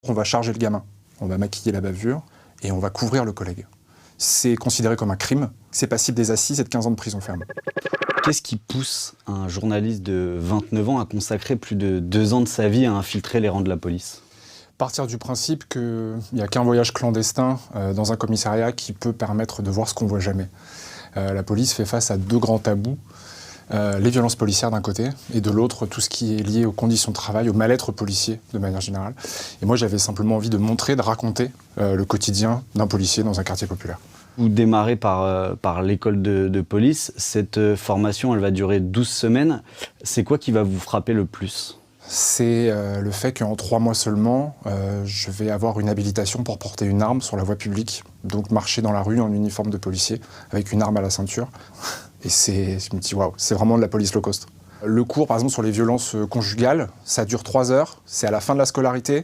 On va charger le gamin, on va maquiller la bavure et on va couvrir le collègue. C'est considéré comme un crime, c'est passible des assises et de 15 ans de prison ferme. Qu'est-ce qui pousse un journaliste de 29 ans à consacrer plus de 2 ans de sa vie à infiltrer les rangs de la police? Partir du principe qu'il n'y a qu'un voyage clandestin dans un commissariat qui peut permettre de voir ce qu'on ne voit jamais. La police fait face à 2 grands tabous. Les violences policières d'un côté, et de l'autre, tout ce qui est lié aux conditions de travail, au mal-être policier de manière générale. Et moi, j'avais simplement envie de montrer, de raconter le quotidien d'un policier dans un quartier populaire. Vous démarrez par l'école de police. Cette formation, elle va durer 12 semaines. C'est quoi qui va vous frapper le plus? C'est le fait qu'en 3 mois seulement, je vais avoir une habilitation pour porter une arme sur la voie publique. Donc marcher dans la rue en uniforme de policier, avec une arme à la ceinture. Et je me dis, waouh, c'est vraiment de la police low cost. Le cours, par exemple, sur les violences conjugales, ça dure 3 heures, c'est à la fin de la scolarité.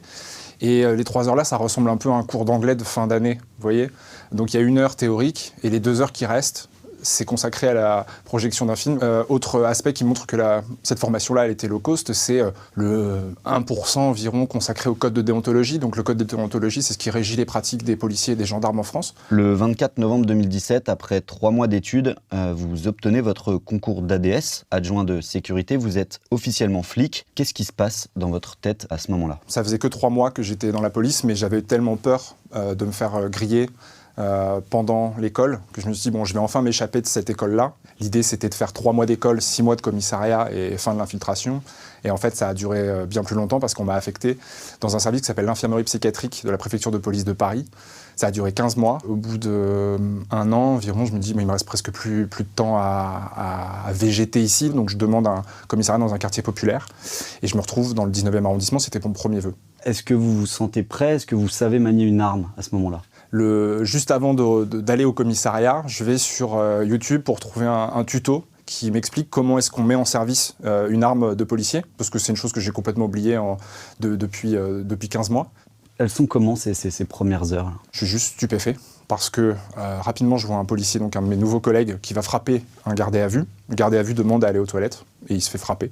Et les 3 heures là, ça ressemble un peu à un cours d'anglais de fin d'année, vous voyez. Donc il y a 1 heure théorique, et les 2 heures qui restent, c'est consacré à la projection d'un film. Autre aspect qui montre que cette formation-là, elle était low cost, c'est le 1% environ consacré au code de déontologie. Donc le code de déontologie, c'est ce qui régit les pratiques des policiers et des gendarmes en France. Le 24 novembre 2017, après 3 mois d'études, vous obtenez votre concours d'ADS, adjoint de sécurité. Vous êtes officiellement flic. Qu'est-ce qui se passe dans votre tête à ce moment-là? Ça faisait que 3 mois que j'étais dans la police, mais j'avais tellement peur de me faire griller pendant l'école, que je me suis dit, bon, je vais enfin m'échapper de cette école-là. L'idée, c'était de faire 3 mois d'école, 6 mois de commissariat et fin de l'infiltration. Et en fait, ça a duré bien plus longtemps parce qu'on m'a affecté dans un service qui s'appelle l'infirmerie psychiatrique de la préfecture de police de Paris. Ça a duré 15 mois. Au bout d'1 an environ, je me dis, mais il me reste presque plus de temps à végéter ici. Donc je demande un commissariat dans un quartier populaire. Et je me retrouve dans le 19e arrondissement, c'était mon premier vœu. Est-ce que vous vous sentez prêt? Est-ce que vous savez manier une arme à ce moment-là? Juste avant d'aller au commissariat, je vais sur YouTube pour trouver un tuto qui m'explique comment est-ce qu'on met en service une arme de policier, parce que c'est une chose que j'ai complètement oubliée depuis 15 mois. Elles sont comment ces premières heures? Je suis juste stupéfait, parce que rapidement je vois un policier, donc un de mes nouveaux collègues, qui va frapper un gardé à vue. Le gardé à vue demande à aller aux toilettes, et il se fait frapper.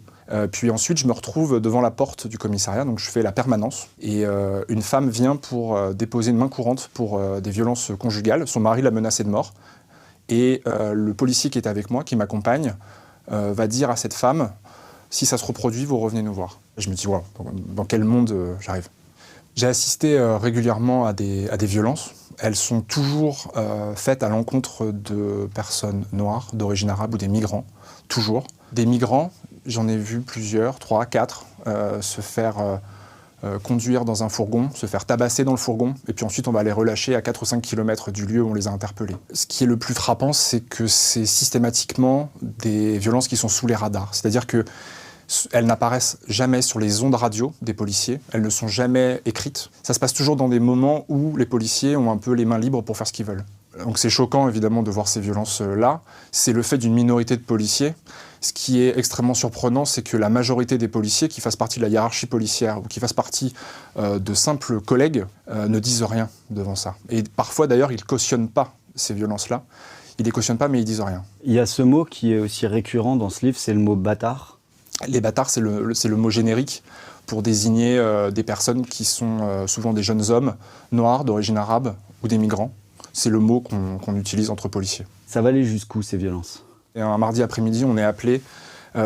Puis ensuite, je me retrouve devant la porte du commissariat, donc je fais la permanence. Et une femme vient pour déposer une main courante pour des violences conjugales. Son mari l'a menacée de mort. Et le policier qui est avec moi, qui m'accompagne, va dire à cette femme, si ça se reproduit, vous revenez nous voir. Je me dis, wow, dans quel monde j'arrive? J'ai assisté régulièrement à des violences. Elles sont toujours faites à l'encontre de personnes noires, d'origine arabe ou des migrants. Toujours. Des migrants, j'en ai vu plusieurs, 3, 4, se faire conduire dans un fourgon, se faire tabasser dans le fourgon, et puis ensuite on va les relâcher à 4 ou 5 km du lieu où on les a interpellés. Ce qui est le plus frappant, c'est que c'est systématiquement des violences qui sont sous les radars. C'est-à-dire qu'elles n'apparaissent jamais sur les ondes radio des policiers, elles ne sont jamais écrites. Ça se passe toujours dans des moments où les policiers ont un peu les mains libres pour faire ce qu'ils veulent. Donc c'est choquant évidemment de voir ces violences-là. C'est le fait d'une minorité de policiers. Ce qui est extrêmement surprenant, c'est que la majorité des policiers qui fassent partie de la hiérarchie policière ou qui fassent partie de simples collègues ne disent rien devant ça. Et parfois d'ailleurs, ils ne cautionnent pas ces violences-là. Ils ne les cautionnent pas, mais ils disent rien. Il y a ce mot qui est aussi récurrent dans ce livre, c'est le mot bâtard. Les bâtards, c'est le mot générique pour désigner des personnes qui sont souvent des jeunes hommes noirs, d'origine arabe ou des migrants. C'est le mot qu'on utilise entre policiers. Ça va aller jusqu'où ces violences? Et un mardi après-midi, on est appelé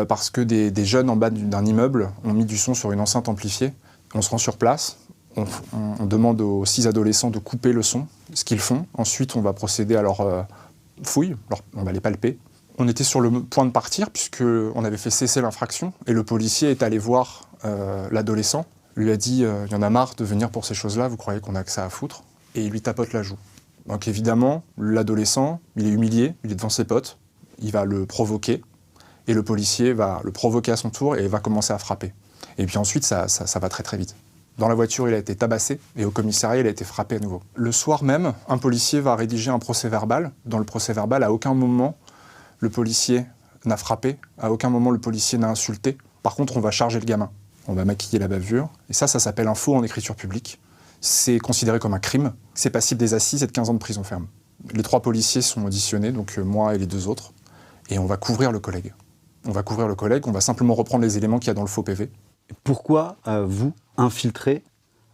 parce que des jeunes en bas d'un immeuble ont mis du son sur une enceinte amplifiée. On se rend sur place, on demande aux 6 adolescents de couper le son, ce qu'ils font. Ensuite, on va procéder à leur fouille, on va les palper. On était sur le point de partir puisqu'on avait fait cesser l'infraction et le policier est allé voir l'adolescent, lui a dit « il y en a marre de venir pour ces choses-là, vous croyez qu'on a que ça à foutre ?» Et il lui tapote la joue. Donc évidemment, l'adolescent, il est humilié, il est devant ses potes, il va le provoquer, et le policier va le provoquer à son tour et va commencer à frapper. Et puis ensuite, ça va très très vite. Dans la voiture, il a été tabassé, et au commissariat, il a été frappé à nouveau. Le soir même, un policier va rédiger un procès-verbal. Dans le procès-verbal, à aucun moment, le policier n'a frappé, à aucun moment, le policier n'a insulté. Par contre, on va charger le gamin. On va maquiller la bavure, et ça s'appelle un faux en écriture publique. C'est considéré comme un crime, c'est passible des assises et de 15 ans de prison ferme. Les 3 policiers sont auditionnés, donc moi et les 2 autres, et on va couvrir le collègue. On va simplement reprendre les éléments qu'il y a dans le faux PV. Pourquoi vous infiltrez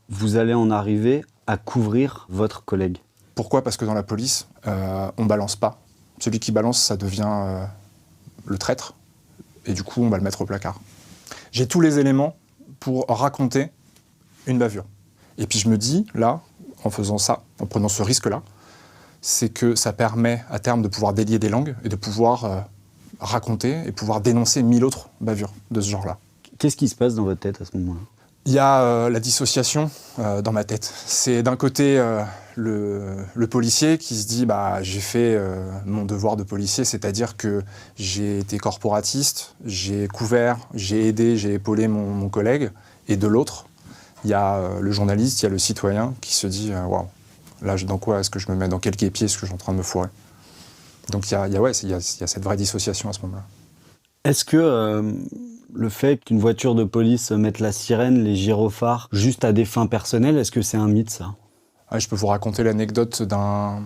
vous allez en arriver à couvrir votre collègue. Pourquoi ? Parce que dans la police, on balance pas. Celui qui balance, ça devient le traître, et du coup, on va le mettre au placard. J'ai tous les éléments pour raconter une bavure. Et puis je me dis, là, en faisant ça, en prenant ce risque-là, c'est que ça permet à terme de pouvoir délier des langues et de pouvoir raconter et pouvoir dénoncer 1000 autres bavures de ce genre-là. Qu'est-ce qui se passe dans votre tête à ce moment-là ? Il y a la dissociation dans ma tête. C'est d'un côté le policier qui se dit j'ai fait mon devoir de policier, c'est-à-dire que j'ai été corporatiste, j'ai couvert, j'ai aidé, j'ai épaulé mon collègue. Et de l'autre, il y a le journaliste, il y a le citoyen qui se dit waouh, là dans quoi est-ce que je me mets, dans quel guêpier est-ce que je suis en train de me fourrer. Donc il y a cette vraie dissociation à ce moment-là. Est-ce que le fait qu'une voiture de police mette la sirène, les gyrophares, juste à des fins personnelles, est-ce que c'est un mythe, ça ? Je peux vous raconter l'anecdote d'un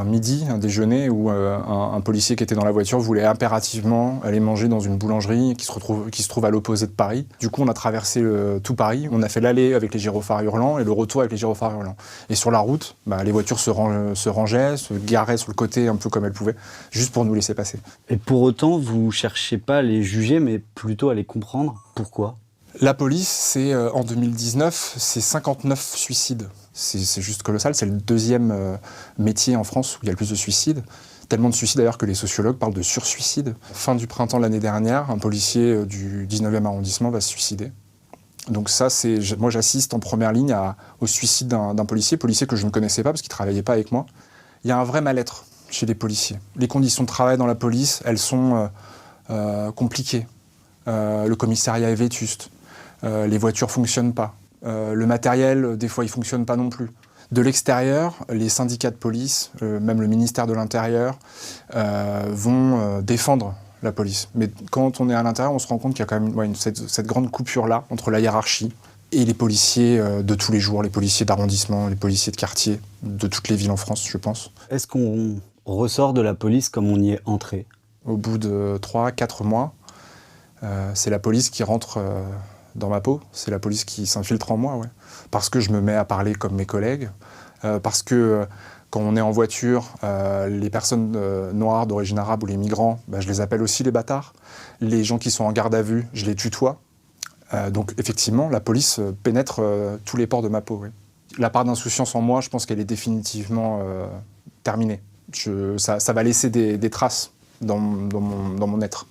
midi, un déjeuner, où un policier qui était dans la voiture voulait impérativement aller manger dans une boulangerie qui se trouve à l'opposé de Paris. Du coup, on a traversé tout Paris, on a fait l'aller avec les gyrophares hurlants et le retour avec les gyrophares hurlants. Et sur la route, les voitures se rangeaient, se garaient sur le côté un peu comme elles pouvaient, juste pour nous laisser passer. Et pour autant, vous cherchez pas à les juger, mais plutôt à les comprendre. Pourquoi ? La police, en 2019, c'est 59 suicides. C'est juste colossal, c'est le deuxième métier en France où il y a le plus de suicides. Tellement de suicides d'ailleurs que les sociologues parlent de sursuicide. Fin du printemps de l'année dernière, un policier du 19e arrondissement va se suicider. Donc ça, moi j'assiste en première ligne au suicide d'un policier que je ne connaissais pas parce qu'il ne travaillait pas avec moi. Il y a un vrai mal-être chez les policiers. Les conditions de travail dans la police, elles sont compliquées. Le commissariat est vétuste. Les voitures ne fonctionnent pas. Le matériel, des fois, il ne fonctionne pas non plus. De l'extérieur, les syndicats de police, même le ministère de l'Intérieur, vont défendre la police. Mais quand on est à l'intérieur, on se rend compte qu'il y a quand même cette grande coupure-là entre la hiérarchie et les policiers de tous les jours, les policiers d'arrondissement, les policiers de quartier, de toutes les villes en France, je pense. Est-ce qu'on ressort de la police comme on y est entré ? Au bout de 3-4 mois, c'est la police qui rentre dans ma peau, c'est la police qui s'infiltre en moi, ouais. Parce que je me mets à parler comme mes collègues, parce que quand on est en voiture, les personnes noires d'origine arabe ou les migrants, je les appelle aussi les bâtards. Les gens qui sont en garde à vue, je les tutoie. Donc effectivement, la police pénètre tous les pores de ma peau. Oui. La part d'insouciance en moi, je pense qu'elle est définitivement terminée. Ça va laisser des traces dans mon être.